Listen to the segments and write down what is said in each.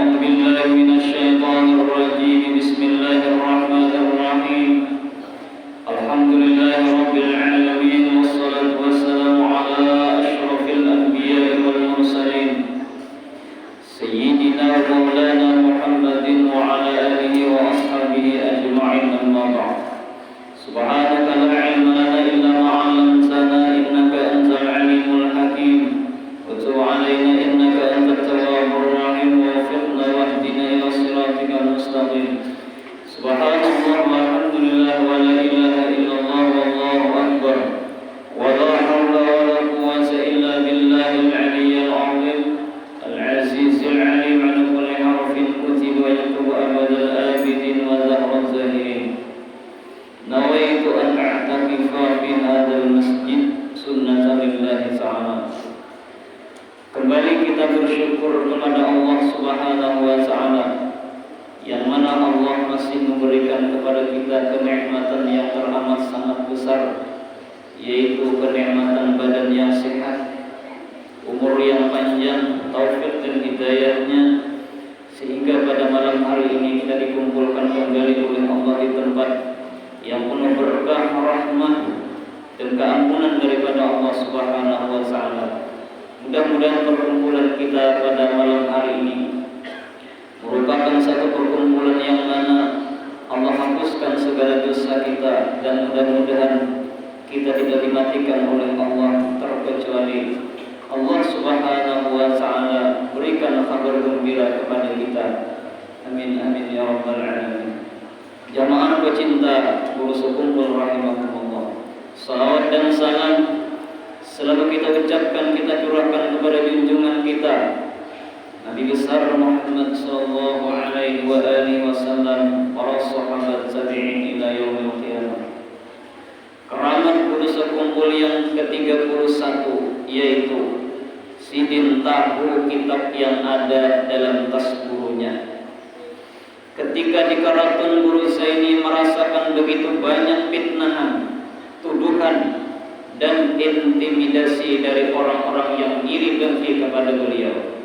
أعوذ بالله من الشيطان الرجيم بسم الله الرحمن الرحيم الحمد لله رب العالمين والصلاة والسلام على أشرف الأنبياء والمرسلين سيدنا ومولانا محمد وعلى آله وأصحابه أجمعين أما بعد سبحانك لا علم لنا إلا ما علمتنا إنك أنت العليم الحكيم وتب علينا إنك أنت التواب الرحيم ووفقنا واهدنا إلى صراطك المستقيم سبحان الله والحمد لله ولا إله إلا الله والله أكبر ولا حول ولا قوة إلا بالله العلي العظيم العزيز العليم على كل حرف كتب ويكتب أبد الآبدين وزهر الزاهرين نويت أن أعتكف في هذا المسجد سنة لله تعالى. Kembali kita bersyukur kepada Allah Subhanahu wa Ta'ala, yang mana Allah masih memberikan kepada kita kenikmatan yang teramat sangat besar, yaitu kenikmatan badan yang sehat, umur yang panjang, taufik dan hidayahnya, sehingga pada malam hari ini kita dikumpulkan kembali oleh Allah di tempat yang penuh berkah, rahmah dan keampunan daripada Allah Subhanahu wa Ta'ala. Mudah-mudahan perkumpulan kita pada malam hari ini merupakan satu perkumpulan yang mana Allah hapuskan segala dosa kita, dan mudah-mudahan kita tidak dimatikan oleh Allah, terkecuali Allah Subhanahu wa Ta'ala berikan kabar gembira kepada kita. Amin amin ya rabbal alamin. Jamaah pecinta guru sekumpul rahimahumullah, salawat dan salam selalu kita ucapkan, kita curahkan kepada junjungan kita Nabi besar Muhammad sallallahu alaihi wa alihi wasallam, para sahabat tabi'in ila yaumil qiyamah. Keramat guru sekumpul yang ke-31, yaitu sidin tahu kitab yang ada dalam tas gurunya. Ketika di Karatun, guru Zaini merasakan begitu banyak fitnahan, tuduhan dan intimidasi dari orang-orang yang iri dengki kepada beliau.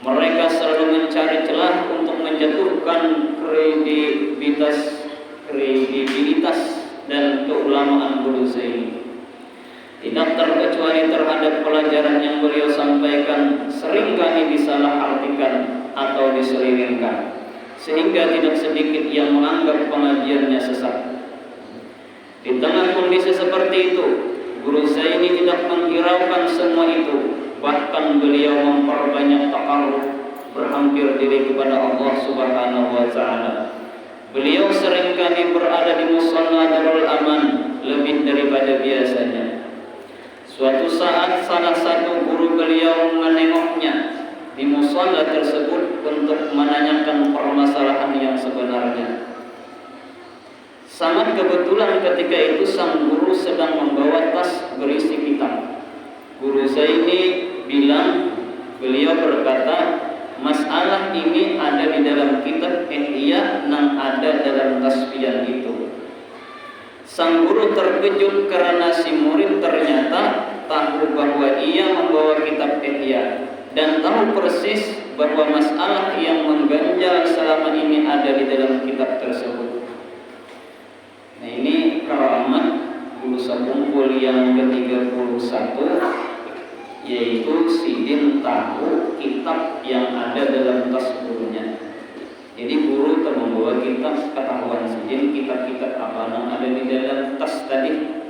Mereka selalu mencari celah untuk menjatuhkan kredibilitas dan keulamaan guru Zaini. Tidak terkecuali terhadap pelajaran yang beliau sampaikan seringkali disalahartikan atau diselewengkan, sehingga tidak sedikit yang menganggap pengajiannya sesat. Di tengah kondisi seperti itu, guru Zaini tidak menghiraukan semua itu. Bahkan beliau memperbanyak takarruf, berhampir diri kepada Allah Subhanahu wa Ta'ala. Beliau seringkali berada di musalla Darul Aman lebih daripada biasanya. Suatu saat salah satu guru beliau menengoknya di musalla tersebut untuk menanyakan permasalahan yang sebenarnya. Sangat kebetulan ketika itu sang guru sedang membawa tas berisi kitab. Guru Zaini bilang, beliau berkata, masalah ini ada di dalam kitab Ihya yang ada dalam tasbihan itu. Sang guru terkejut karena si murid ternyata tahu bahwa ia membawa kitab Ihya dan tahu persis bahwa masalah yang mengganjal selama ini ada di dalam kitab tersebut. Nah, ini keramat guru sekumpul yang ke-31, yaitu sidin tahu kitab yang ada dalam tas gurunya. Jadi guru telah membawa kitab, ketahuan sidin kitab-kitab apa yang ada di dalam tas tadi.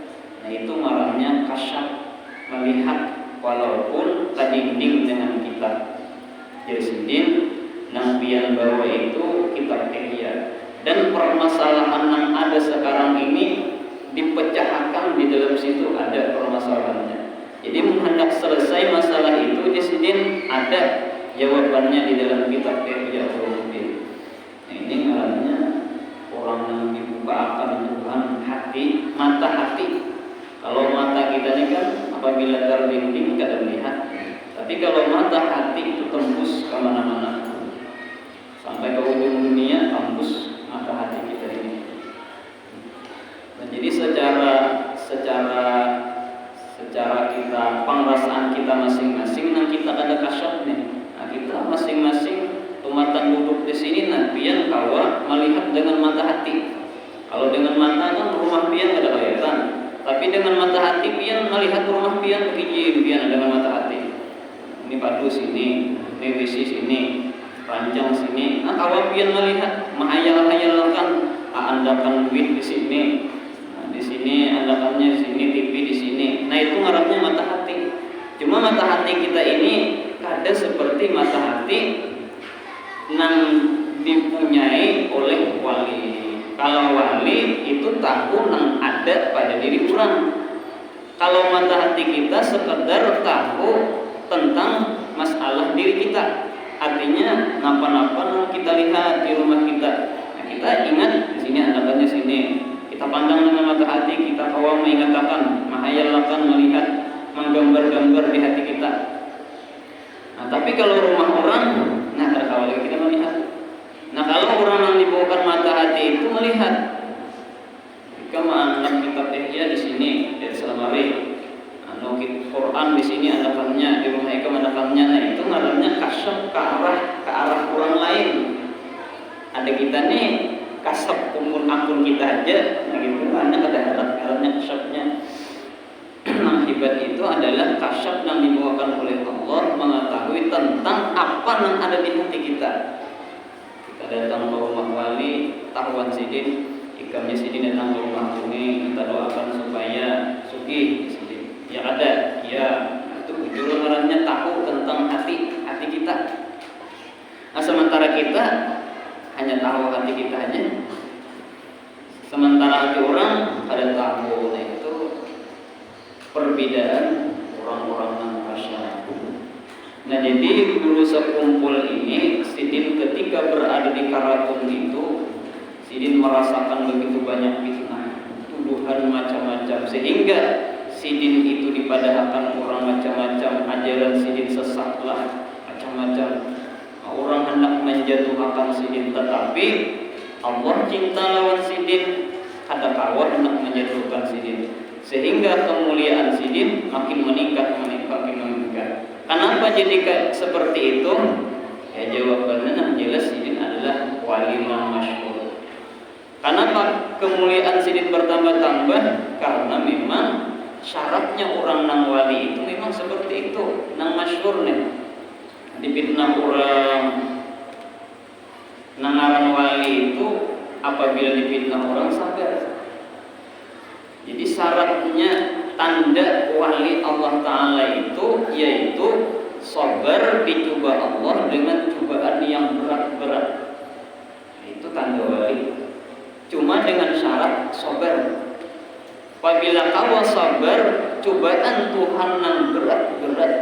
Nah, itu marahnya kasyaf, melihat walaupun tadinding dengan kitab. Jadi sidin nampian bawa itu kitab Ihya. Dan permasalahan yang ada sekarang ini dipecahkan di dalam situ, ada permasalahannya. Jadi hendak selesai masalah itu, Sidin ada jawabannya di dalam kitab Ihya Ulumuddin. Nah, ini ngarannya orang yang dibukakan Tuhan hati, mata hati. Kalau mata kita ini kan apabila terbimbing tidak melihat, tapi kalau mata hati itu tembus kemana-mana, sampai ke ujung dunia tembus mata hati kita ini. Dan jadi secara kita pengrasaan kita masing-masing, nah kita ada kasyafnya. Nah, kita masing-masing di sini nah pian kawa melihat dengan mata hati. Kalau dengan mata kan rumah pian ada kelihatan, tapi dengan mata hati pian melihat rumah pian begini pian dengan mata hati. Ini padu sini, ini wisi sini, ranjang sini. Nah kawa pian melihat, menghayal-hayalan andakan duit di sini. Nah, di sini andakannya di sini, TV di sini. Nah itu ngarannya mata hati. Cuma mata hati kita ini ada seperti mata hati yang dipunyai oleh wali. Kalau wali itu tahu yang ada pada diri orang. Kalau mata hati kita sekedar tahu tentang masalah diri kita. Artinya napa-napa yang kita lihat di rumah kita. Nah, kita ingat di sini andakannya sini. Kita pandang dengan mata hati, kita kawa mengatakan, menghayalkan, melihat, menggambar-gambar di hati kita. Nah, tapi kalau rumah orang, nah kalau kita melihat. Nah, kalau orang yang dibawakan mata hati itu melihat. Jika menganggap kitab Ihya di sini dari Salamari, anu Quran di sini adakannya, di rumah Ikam adakannya. Nah, itu ngarannya kasyaf ke arah orang lain. Ada kita nih kasab akun kita aja, nah gitu. Karena kadang-kadang kasyafnya. Akibat itu adalah kasyaf yang dibawakan oleh Allah mengetahui tentang apa yang ada di hati kita. Kita datang ke rumah wali, tahuan sidin, ikamnya sidin datang ke rumah kami, kita doakan supaya sugih sidin. Ya ada, ya itu jurulannya tahu tentang hati kita. Nah sementara kita hanya tahu hati kita aja. Sementara hati orang pada tahu. Nah itu perbedaan orang-orang yang kasyaf. Nah jadi dulu sekumpul ini sidin ketika berada di Karatun itu sidin merasakan begitu banyak fitnah, tuduhan macam-macam, sehingga sidin itu dipadahkan orang macam-macam, ajaran sidin sesatlah macam-macam. Orang hendak menjatuhkan sidin, tetapi Allah cinta lawan sidin, ada kawan hendak menjatuhkan sidin, sehingga kemuliaan sidin makin meningkat. Kenapa jadi seperti itu? Ya jawabannya jelas, sidin adalah wali yang masyhur. Kenapa kemuliaan sidin bertambah-tambah? Karena memang syaratnya orang nang wali itu memang seperti itu, nang masyhur nih. Dipitnah orang nangaran wali itu apabila dipitnah orang sabar. Jadi syaratnya tanda wali Allah Ta'ala itu yaitu sabar dicoba Allah dengan cobaan yang berat-berat. Itu tanda wali. Cuma dengan syarat sabar. Apabila kau sabar cobaan Tuhan yang berat-berat,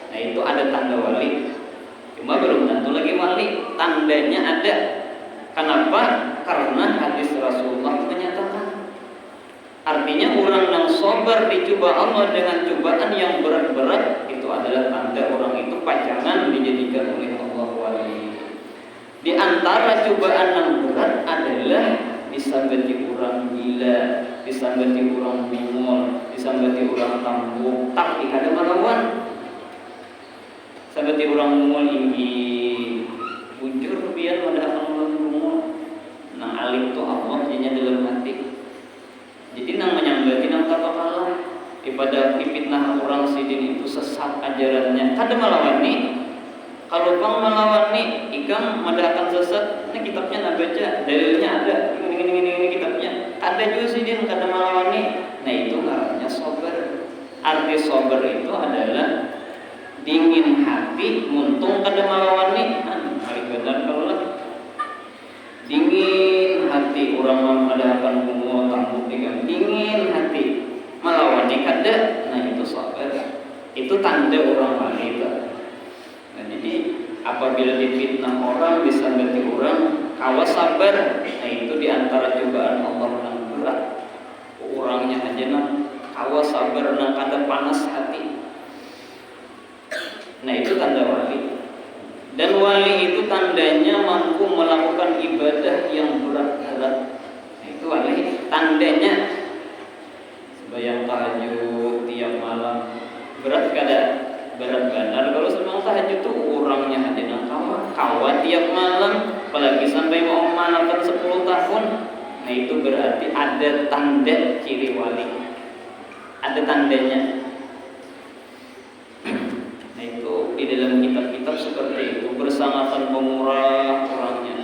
nah itu ada tanda wali. Cuma belum tentu lagi wali. Tandanya ada. Kenapa? Karena hadis Rasulullah menyatakan, artinya orang yang sabar dicoba Allah dengan cobaan yang berat-berat, itu adalah tanda orang itu pajangan dijadikan oleh Allah wali. Di antara cobaan yang berat adalah disambati orang gila, disambati orang bingung, disambati orang tambuk, tapi ada melawan. Sambati orang mungol ini bujur biar mendapatkan orang mungol. Nang alim tu Allah jadinya dalam hati. Jadi nang menyambati nang tak kalah daripada dipitnah orang sidin itu sesat ajarannya. Kada melawan ni. Kalau bang melawan ni, ikam mendapatkan sesat. Ini kitabnya nak baca, dalilnya ada. Ini kitabnya. Ada juga sidin kada melawan ni. Nah itu namanya sabar. Arti sabar itu adalah dingin hati, muntung kada melawan ni. Paling benar kalau lah. Dingin hati orang mengadakan bunga tambuk dengan dingin hati melawan kada, nah itu sabar. Itu tanda orang wali. Nah jadi apabila difitnah orang, disambati orang, kawas sabar. Nah itu diantara cobaan Allah yang berat. Orangnya aja nang kawas sabar, nang kada panas hati. Nah itu tanda wali. Dan wali itu tandanya mampu melakukan ibadah yang berat-berat. Nah, itu wali. Tandanya sembahyang tahajud tiap malam. Berat kada? Berat benar. Kalau sembahyang tahajud itu orangnya ada nang kawa tiap malam. tahun, nah itu berarti ada tanda ciri wali, ada tandanya. Nah itu di dalam kitab-kitab seperti itu, bersangatan pemurah orangnya.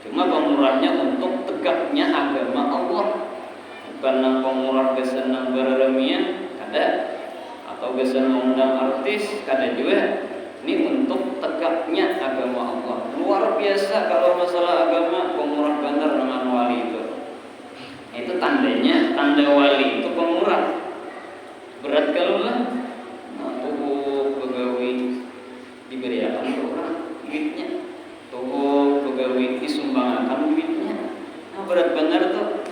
Cuma pemurahnya untuk tegaknya agama Allah, bukan nang pemurah gesan nang berremian, ada, atau gesan mengundang artis, ada juga. Ini untuk tegaknya agama Allah. Luar biasa kalau masalah agama, pemurah benar dengan wali itu. Itu tandanya, tanda wali itu pemurah. Berat kalau lah, nah, tuh pegawai diberi akan orang duitnya, tuh pegawai disumbangkan duitnya. Nah berat benar tuh.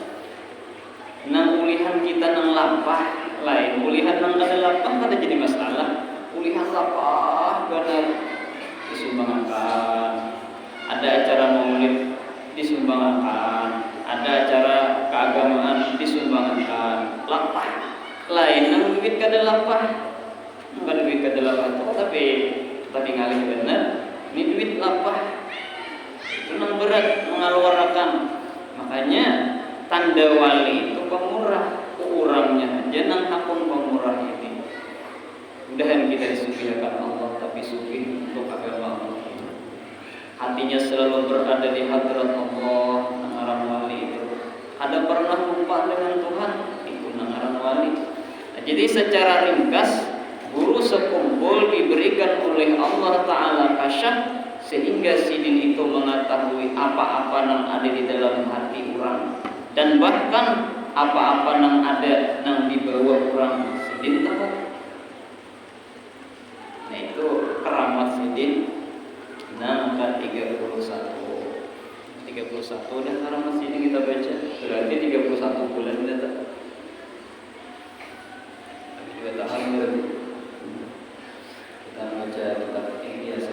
Nang ulihan kita nang lapah lain, ulihan nang kada lapah kada jadi masalah. Ulihan lapah benar disumbangkan, ada acara maulid disumbangkan, ada acara keagamaan disumbangkan, lapah lain nang duit kada lapah, bukan duit kada lapah tuh, tapi ngalih benar, ini duit lapah itu nang berat mengeluarkan. Makanya tanda wali itu pemurah, orangnya aja nang hakun pemurah ini. Mudahan kita disucikan Allah, tapi suci untuk agama Allah. Hatinya selalu berada di hadrat Allah, orang wali itu. Ada pernah lupa dengan Tuhan, itu orang wali. Nah, jadi secara ringkas, guru sekumpul diberikan oleh Allah Ta'ala kasyaf, sehingga sidin itu mengetahui apa-apa yang ada di dalam hati orang, dan bahkan apa-apa yang ada yang dibawa orang, sidin tahu. Nah itu keramat sidin. Nah angka 31 dan keramat sidin kita baca, berarti 31 bulan datang. 2 tahun berarti. Kita baca kitab ini biasa.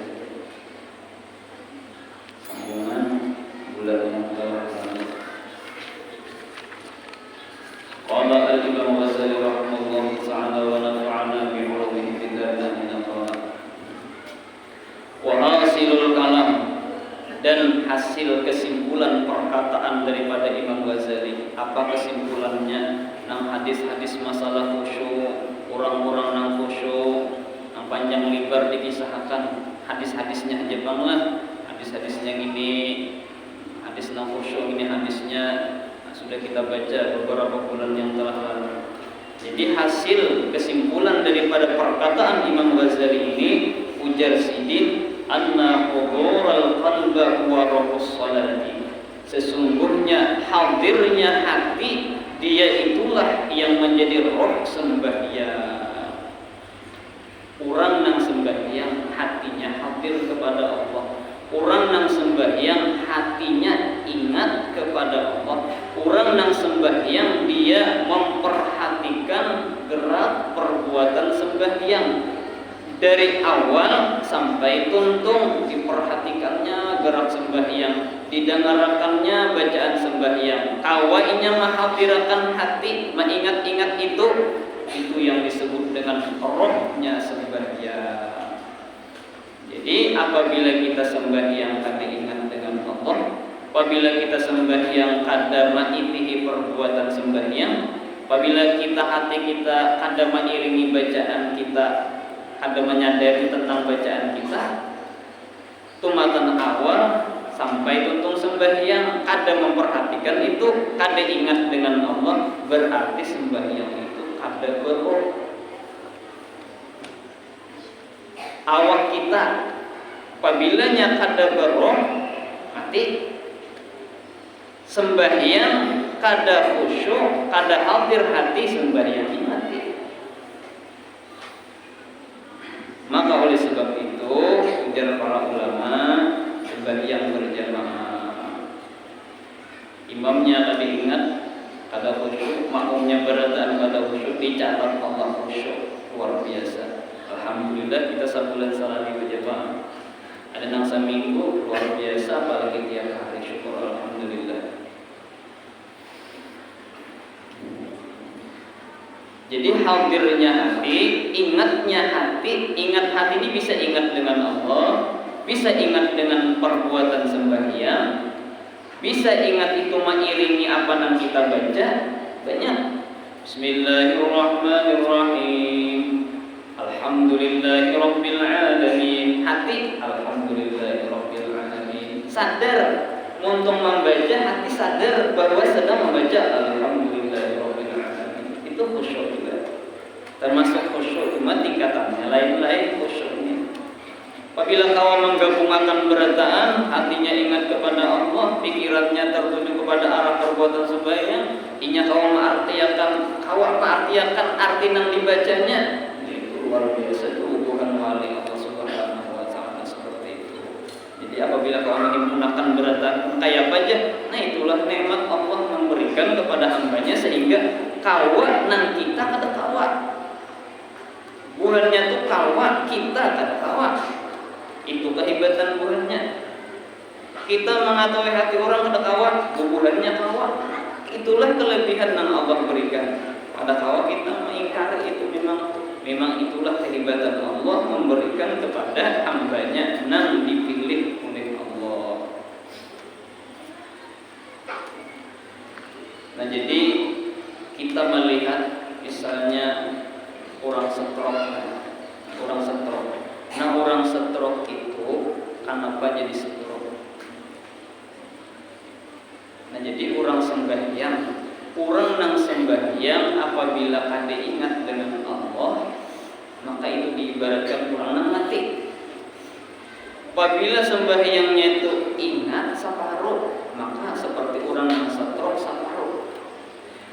Sambungan bulan yang ke-1. Qala al-Imam Ghazali rahimahullah ta'ala wa nafa'ana bi ulumihi fid darin amin. Wa hasilul kalam, dan hasil kesimpulan perkataan daripada Imam Ghazali. Apa kesimpulannya? Nang hadis-hadis masalah khusyuk, orang-orang nang khusyuk, nang panjang lebar dikisahkan hadis-hadisnya aja banglah. Hadis-hadisnya ini, hadis nang khusyuk ini hadisnya sudah kita baca beberapa bulan yang telah lalu. Jadi hasil kesimpulan daripada perkataan Imam Ghazali ini, ujar sidin, anna hudural qalba huwa ruhus salati. Sesungguhnya hadirnya hati, dia itulah yang menjadi roh sembahyang. Orang yang sembahyang hatinya hadir kepada Allah. Orang yang sembahyang hatinya ingat kepada Allah. Orang yang sembahyang dia memperhatikan gerak perbuatan sembahyang. Dari awal sampai tuntung diperhatikannya gerak sembahyang, didengarkannya bacaan sembahyang, kawainya menghadirakan hati, mengingat-ingat itu yang disebut dengan rohnya sembahyang. Jadi apabila kita sembahyang kada ingat dengan Allah, apabila kita sembahyang kada ma'itihi perbuatan sembahyang, apabila hati kita kada mengiringi bacaan kita, ada menyadari tentang bacaan kita, tumatan awal sampai tuntung sembahyang kada memperhatikan itu, kada ingat dengan Allah, berarti sembahyang itu kada beroh. Awak kita apabila kada beroh, mati sembahyang kada khusyuk, kada hadir hati, sembahyang mati. Maka oleh sebab itu ujar para ulama, sembahyang berjamaah, imamnya tadi ingat kada khusyuk, makmumnya beradaan kada khusyuk, dicatat Allah khusyuk. Luar biasa. Alhamdulillah kita sebulan salali berjamaah. Ada nang seminggu luar biasa, apalagi tiap hari, syukur alhamdulillah. Jadi hadirnya hati, ingatnya hati, ingat hati ini bisa ingat dengan Allah, bisa ingat dengan perbuatan sembahyang, Bisa ingat itu mengiringi apa yang kita baca? Banyak. Bismillahirrahmanirrahim. Alhamdulillahirabbil alamin. Hati alhamdulillahirabbil alamin. Sadar untuk membaca, hati sadar bahwa sedang membaca alhamdulillahirabbil alamin. Itu khusyuk juga. Termasuk khusyuk, cuma tingkatannya lain-lain khusyuknya. Apabila kau menggabungkan berataan, hatinya ingat kepada Allah, pikirannya tertuju kepada arah perbuatan sembahyang, inya kau mengartiakan arti yang dibacanya, itu luar biasa. Itu hubungan wali Allah Subhanahu wa taala seperti itu. Jadi apabila kau menggunakan berataan kayak aja, nah itulah nikmat Allah memberikan kepada hambanya sehingga kawa nang kita kada kawa. Bulannya tuh kawa, kita kada kawa. Itu kehebatan bulannya. Kita mengetahui hati orang kada kawa, bulannya kawa. Itulah kelebihan yang Allah berikan. Pada kawa kita mengingkari itu, memang itulah kehebatan Allah memberikan kepada hambanya yang dipilih oleh Allah. Nah, jadi kita melihat misalnya orang stroke. Nah, orang stroke itu kenapa jadi stroke? Nah, jadi orang nang sembahyang apabila kada ingat dengan Allah, maka itu diibaratkan orang nang mati. Apabila sembahyangnya itu ingat separuh, maka seperti orang nang stroke separuh.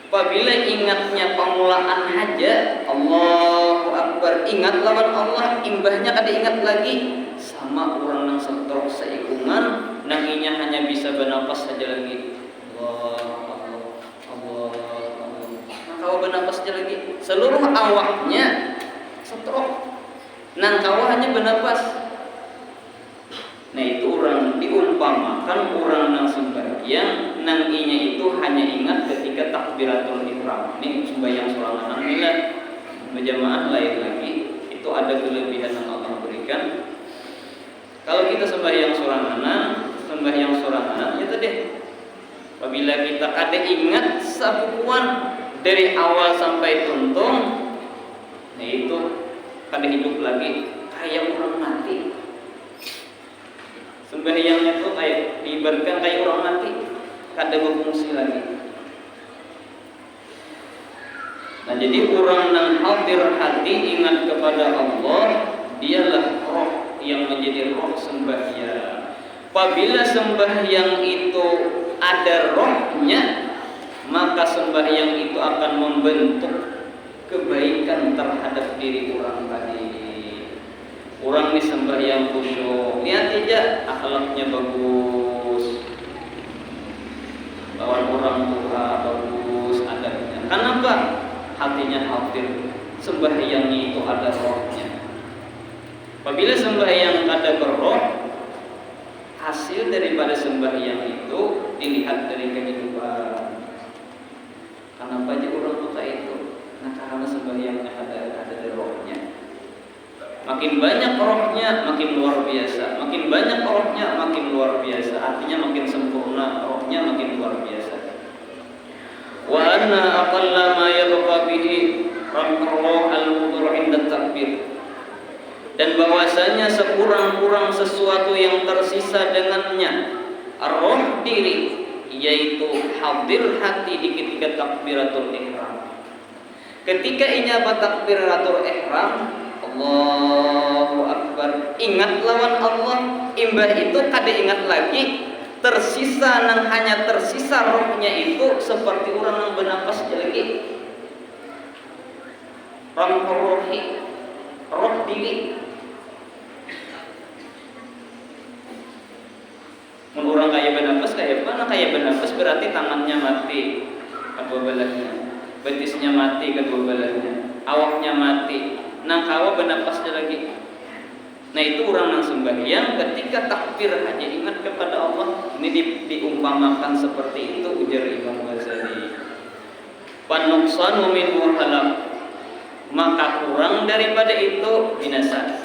Apabila ingatnya pemulaan haja, Allahu Akbar, ingat lawan Allah, imbahnya kada ingat lagi, sama orang yang stroke seikungan, nanginya hanya bisa bernapas saja lagi. Allah. Nah, kau bernapas saja lagi, seluruh awaknya stroke, nang kau hanya bernapas. Nah, itu orang diumpamakan orang nang sembahyang, nang inya itu hanya ingat ketika takbiratul ihram. Ini sembahyang sorangan bila berjamaah lain lagi, itu ada kelebihan yang Allah berikan. Kalau kita sembahyang sorangan, ya tadi. Apabila kita kada ingat sabukuan dari awal sampai tuntung, nah itu kada hidup lagi, kayak orang mati. Sembahyangnya tuh kayak diibaratkan kayak orang mati, kada berfungsi lagi. Nah, jadi orang yang hadir hati ingat kepada Allah, dialah roh yang menjadi roh sembahyang. Apabila sembahyang itu ada rohnya, maka sembahyang itu akan membentuk kebaikan terhadap diri orang tadi. Orang di sembahyang khusyuk, lihat aja akhlaknya bagus, lawan orang tua bagus adabnya. Kenapa? Hatinya hadir, sembahyangnya itu ada rohnya. Apabila sembahyang ada berroh, hasil daripada sembahyang itu dilihat dari kehidupan. Kenapa aja orang tua itu? Nah, karena sembahyangnya ada rohnya. Makin banyak rohnya, makin luar biasa. Makin banyak rohnya, makin luar biasa. Artinya makin sempurna rohnya, makin luar biasa. Wa anna aqalla ma yabqa bihi ramruh al-wudu' inda takbir. Dan bahwasanya sekurang-kurang sesuatu yang tersisa dengannya roh diri, yaitu hadir hati di ketika takbiratul ihram. Ketika inya takbiratul ihram, Allahu Akbar, ingat lawan Allah, imbah itu kada ingat lagi, tersisa nang hanya tersisa rohnya itu seperti orang yang bernapas lagi. Rohi, roh diri. Orang kaya bernapas kayak mana? Kaya bernapas berarti tangannya mati kedua belahnya, betisnya mati kedua belahnya, awaknya mati. Nang kawa bernapasnya lagi. Nah, itu orang yang sembahyang ketika takbir hanya ingat kepada Allah. Ini diumpamakan seperti itu, ujar Imam Ghazali. Panuqsanu minhu halak, maka kurang daripada itu binasa.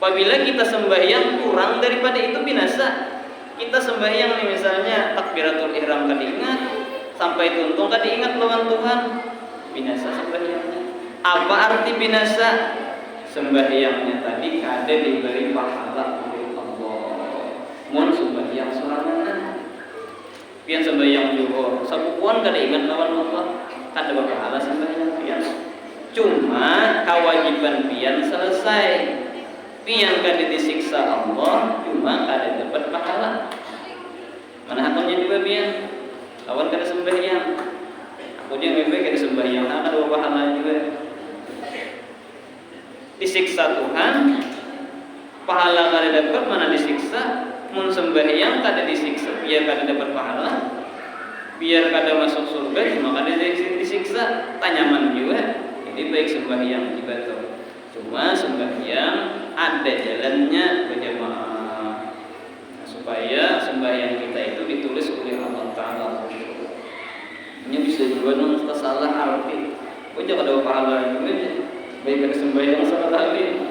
Apabila kita sembahyang kurang daripada itu binasa. Kita sembahyang nih misalnya takbiratul ihram kan diingat, sampai tuntung kan diingat lawan Tuhan, binasa sembahyangnya. Apa arti binasa? Sembahyangnya tadi kada diberi pahala oleh Allah. Mun sembahyang sorangan, pian sembahyang zuhur, sabukuan kada ingat lawan Allah, kada berpahala sembahyang pian. Cuma kewajiban pian selesai. Pian kada disiksa Allah, cuma kada dapat pahala. Mana hakulnya juga pian? Lawan kada sembahyang. Hakulnya memang kada sembahyang, ada dua pahala juga. Disiksa Tuhan, pahala kada dapat, mana disiksa. Mun sembahyang kada disiksa, biar kada dapat pahala, biar kada masuk surga, cuma kada disiksa, tanyaman juga. Jadi baik sembahyang juga tuh. Cuma sembahyang ada jalannya berjamaah, supaya sembahyang kita itu ditulis oleh Allah Taala. Ini bisa juga nung salah arti. Kok jangan ada pahala juga. Baik ada sembahyang salah kali.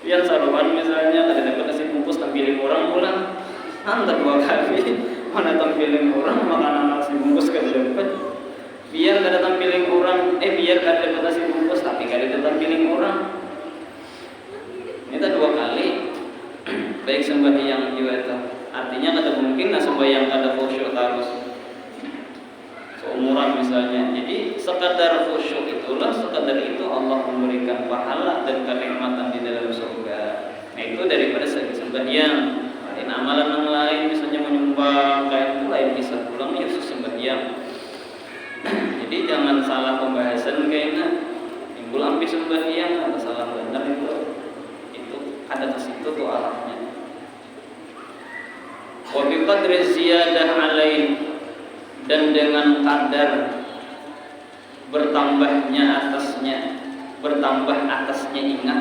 Yang saruhan misalnya ada dapat nasi bungkus tampilin orang pulang, antar 2 kali. Mana tampilin orang makanan nasi bungkus kada dapat. Biar kada tampilin orang, biar kada dapat nasi bungkus tapi kada tampilin orang. Ini 2 kali. Baik sembahyang juga itu. Artinya kada mungkin sembahyang kada khusyuk terus. Seumuran misalnya. Jadi sekadar khusyuk itulah, sekadar itu Allah memberikan pahala dan kenikmatan di dalam surga. Nah itu daripada segi sembahyang. Lain amalan yang lain misalnya menyumbang kayak itu lain bisa pulang ya sembahyang. Jadi jangan salah pembahasan kayaknya timbul ambil sembahyang atau salah benar itu ada ke situ tuh arahnya. Wa bi qadri ziyadah alaih, dan dengan kadar bertambahnya atasnya ingat,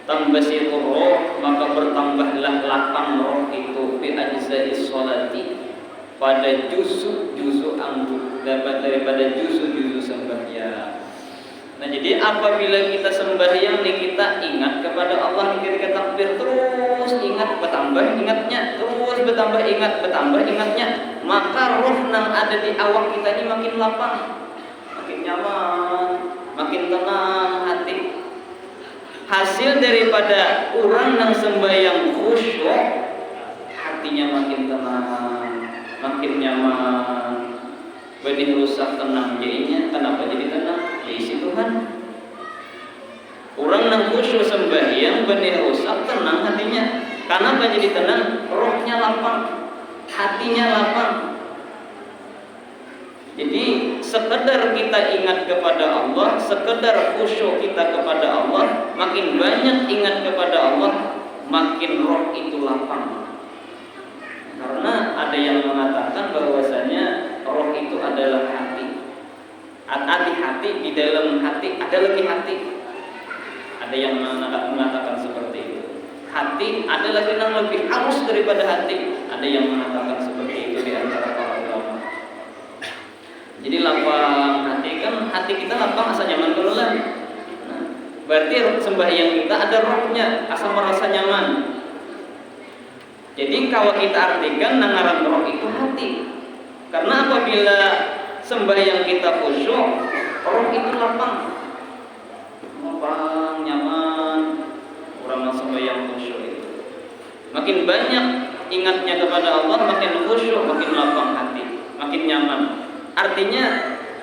tambah situ roh, maka bertambahlah lapang roh itu bi ajzai sholati, pada juzu angguk, dapat daripada juzu sembahyang. Nah jadi apabila kita sembahyang nih, kita ingat kepada Allah nih, ketika takbir terus ingat bertambah ingatnya, terus bertambah ingatnya, maka roh yang ada di awak kita ini makin lapang, makin nyaman, makin tenang hati. Hasil daripada orang yang sembahyang khusyuk, hatinya makin tenang, makin nyaman. Benih rusak tenang jadinya. Kenapa jadi tenang? Ya isi Tuhan. Orang yang khusyuk sembahyang benih rusak tenang hatinya. Kenapa jadi tenang? Rohnya lapang, hatinya lapang. Jadi sekedar kita ingat kepada Allah, sekedar khusyuk kita kepada Allah, makin banyak ingat kepada Allah, makin roh itu lapang. Karena ada yang mengatakan bahwasanya roh itu adalah hati. Hati di dalam hati ada lagi hati. Ada yang mengatakan seperti itu. Hati ada lagi yang lebih halus daripada hati. Ada yang mengatakan seperti itu di antara para ulama. Jadi lapang hati, kan hati kita lapang asa nyaman keluar. Nah, berarti sembahyang kita ada rohnya, asa merasa nyaman. Jadi kalau kita artikan nangaran roh itu hati. Karena apabila sembahyang kita khusyuk, roh itu lapang, nyaman. Orang yang sembahyang khusyuk itu makin banyak ingatnya kepada Allah, makin khusyuk, makin lapang hati, makin nyaman. Artinya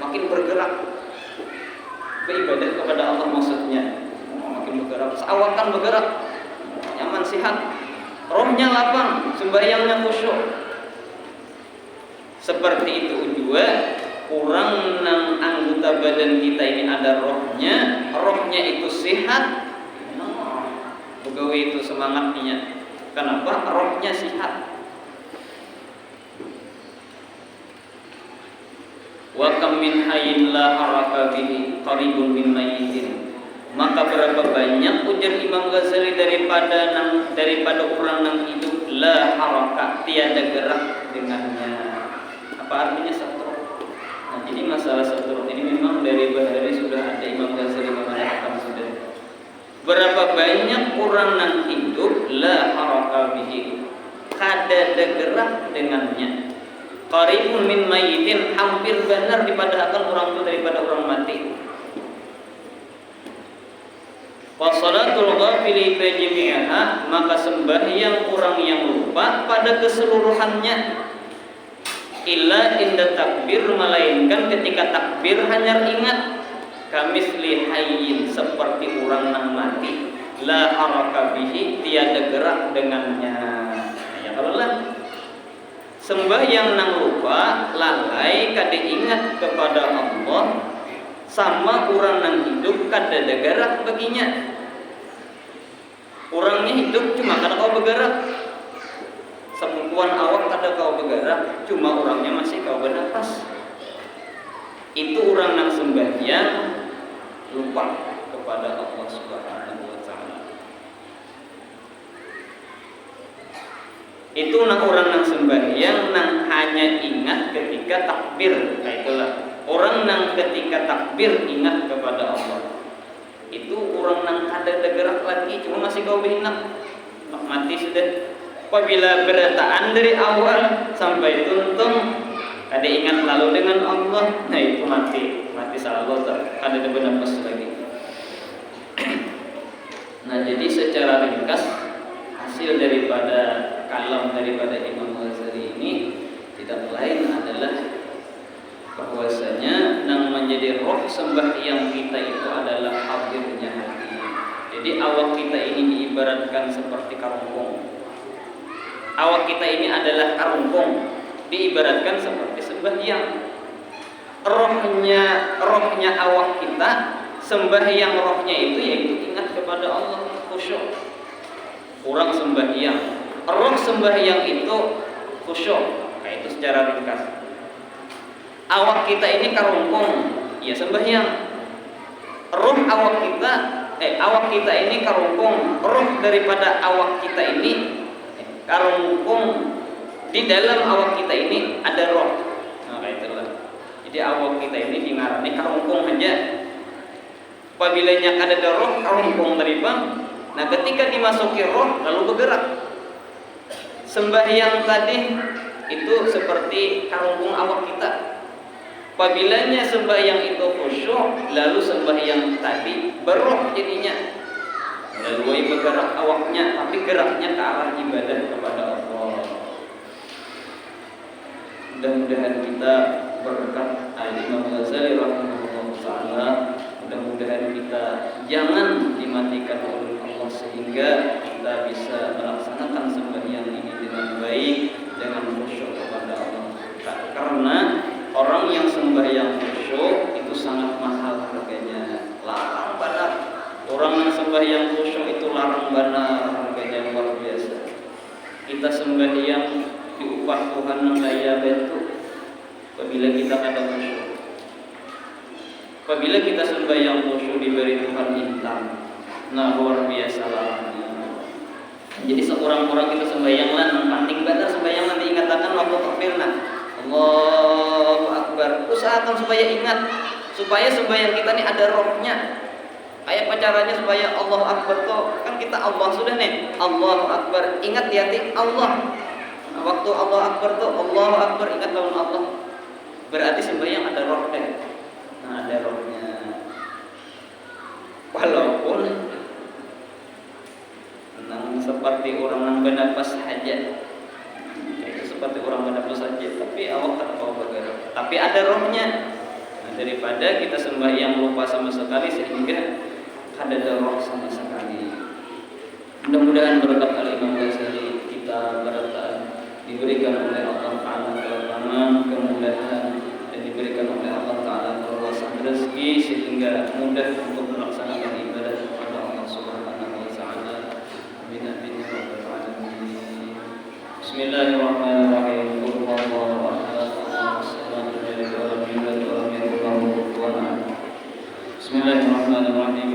makin bergerak beribadah kepada Allah, maksudnya makin bergerak, seawakan bergerak, nyaman, sehat. Rohnya lapang, sembahyangnya khusyuk. Seperti itu juga kurang nang anggota badan kita ini ada rohnya itu sehat. Pegawai itu semangatnya. Kenapa? Rohnya sehat. Wa kam min hayyin la haraka bihi qaribun min mayyitin. Maka berapa banyak ujar Imam Ghazali daripada orang yang hidup la haraka, tiada gerak dengannya. Apa artinya satruk? Nah, jadi masalah satruk ini memang dari bahari sudah ada Imam Ghazali mengatakan sudah. Berapa banyak orang yang hidup la haraka bihi, kada gerak dengannya. Qaribun min mayyitin, hampir benar dipadahkan orang itu daripada orang mati. Wa salatul ghafili fi jami'iha, maka sembahyang orang yang lupa pada keseluruhannya. Illa inda takbir, melainkan ketika takbir hanya ingat. Kamisli hayyin, seperti orang nang mati. La haraka bihi, tiada gerak dengannya. Ya kalau lah sembahyang nang lupa lalai kada ingat kepada Allah, sama orang nang hidup kada ada gerak baginya. Orangnya hidup cuma kada kau bergerak, sepungkuan awak kada kau bergerak, cuma orangnya masih kau bernapas. Itu orang nang sembahyang lupa kepada Allah Subhanahu wa taala. Itu nang orang nang sembahyang nang hanya ingat ketika takbir. Nah itulah orang nang ketika takbir ingat kepada Allah. Itu orang nang kada gerak lagi, cuma masih kau behinak, mati sudah. Apabila berataan dari awal sampai tuntung kada ingat lalu dengan Allah, nah itu mati salah kada ada bernapas lagi. Nah jadi secara ringkas hasil daripada kalam daripada Imam Ghazali ini tidak lain adalah bahwasanya yang menjadi roh sembahyang kita itu adalah hadirnya hati. Jadi awak kita ini diibaratkan seperti karungkung. Awak kita ini adalah karungkung, diibaratkan seperti sembahyang. Rohnya awak kita, sembahyang rohnya itu yaitu ingat kepada Allah, khusyuk. Orang sembahyang, roh sembahyang itu khusyuk. Nah, itu secara ringkas. Awak kita ini karungkung, ya sembahyang. Awak kita ini karungkung. Roh daripada awak kita ini karungkung. Di dalam awak kita ini ada roh. Nah, itulah. Jadi awak kita ini dingarani karungkung aja. Apabila kada ada roh, karungkung teribang. Nah, ketika dimasuki roh lalu bergerak. Sembahyang tadi itu seperti karungkung awak kita. Apabilanya sembahyang itu khusyuk, lalu sembahyang tadi beroh jadinya. Lalu bergerak awaknya, tapi geraknya ke arah ibadah kepada Allah. Mudah-mudahan kita berkat Al-Imam Ghazali rahimahullah ta'ala, mudah-mudahan kita jangan dimatikan oleh Allah sehingga kita bisa melaksanakan sembahyang ini dengan baik, dengan khusyuk kepada Allah. Karena orang yang sembahyang khusyuk itu sangat mahal harganya, larang benar. Orang yang sembahyang khusyuk itu larang benar harganya, luar biasa. Kita sembahyang diupah Tuhan yang daya bentuk. Apabila kita kada khusyuk, apabila kita sembahyang khusyuk diberi Tuhan intan, nah luar biasa larangnya. Jadi seorang kita sembahyang lah, penting benar sembahyang nanti ingatakan waktu takbir nah. Allahu Akbar. Usahakan supaya ingat, supaya sembahyang kita ini ada rohnya. Kayak caranya supaya Allahu Akbar tuh kan kita Allah sudah nih. Allahu Akbar, ingat di hati Allah. Nah, waktu Allahu Akbar tuh Allahu Akbar, ingat lawan Allah. Berarti sembahyang ada roh deh. Nah, ada rohnya. Walaupun seperti orang yang bernapas hajat. Seperti orang bernapas saja, tapi awak tak tahu bergerak. Tapi ada rohnya. Nah, daripada kita sembahyang lupa sama sekali sehingga ada roh sama sekali. Mudah-mudahan berkat Al-Imam Ghazali kita berataan diberikan oleh Allah Taala kelapangan, kemudahan, dan diberikan oleh Allah Taala keluasan rezeki sehingga mudah untuk melaksanakan ibadah kepada Allah Subhanahu wa taala. Amin amin ya rabbal alamin. Bismillahirrahmanirrahim. Bismillahirrahmanirrahim.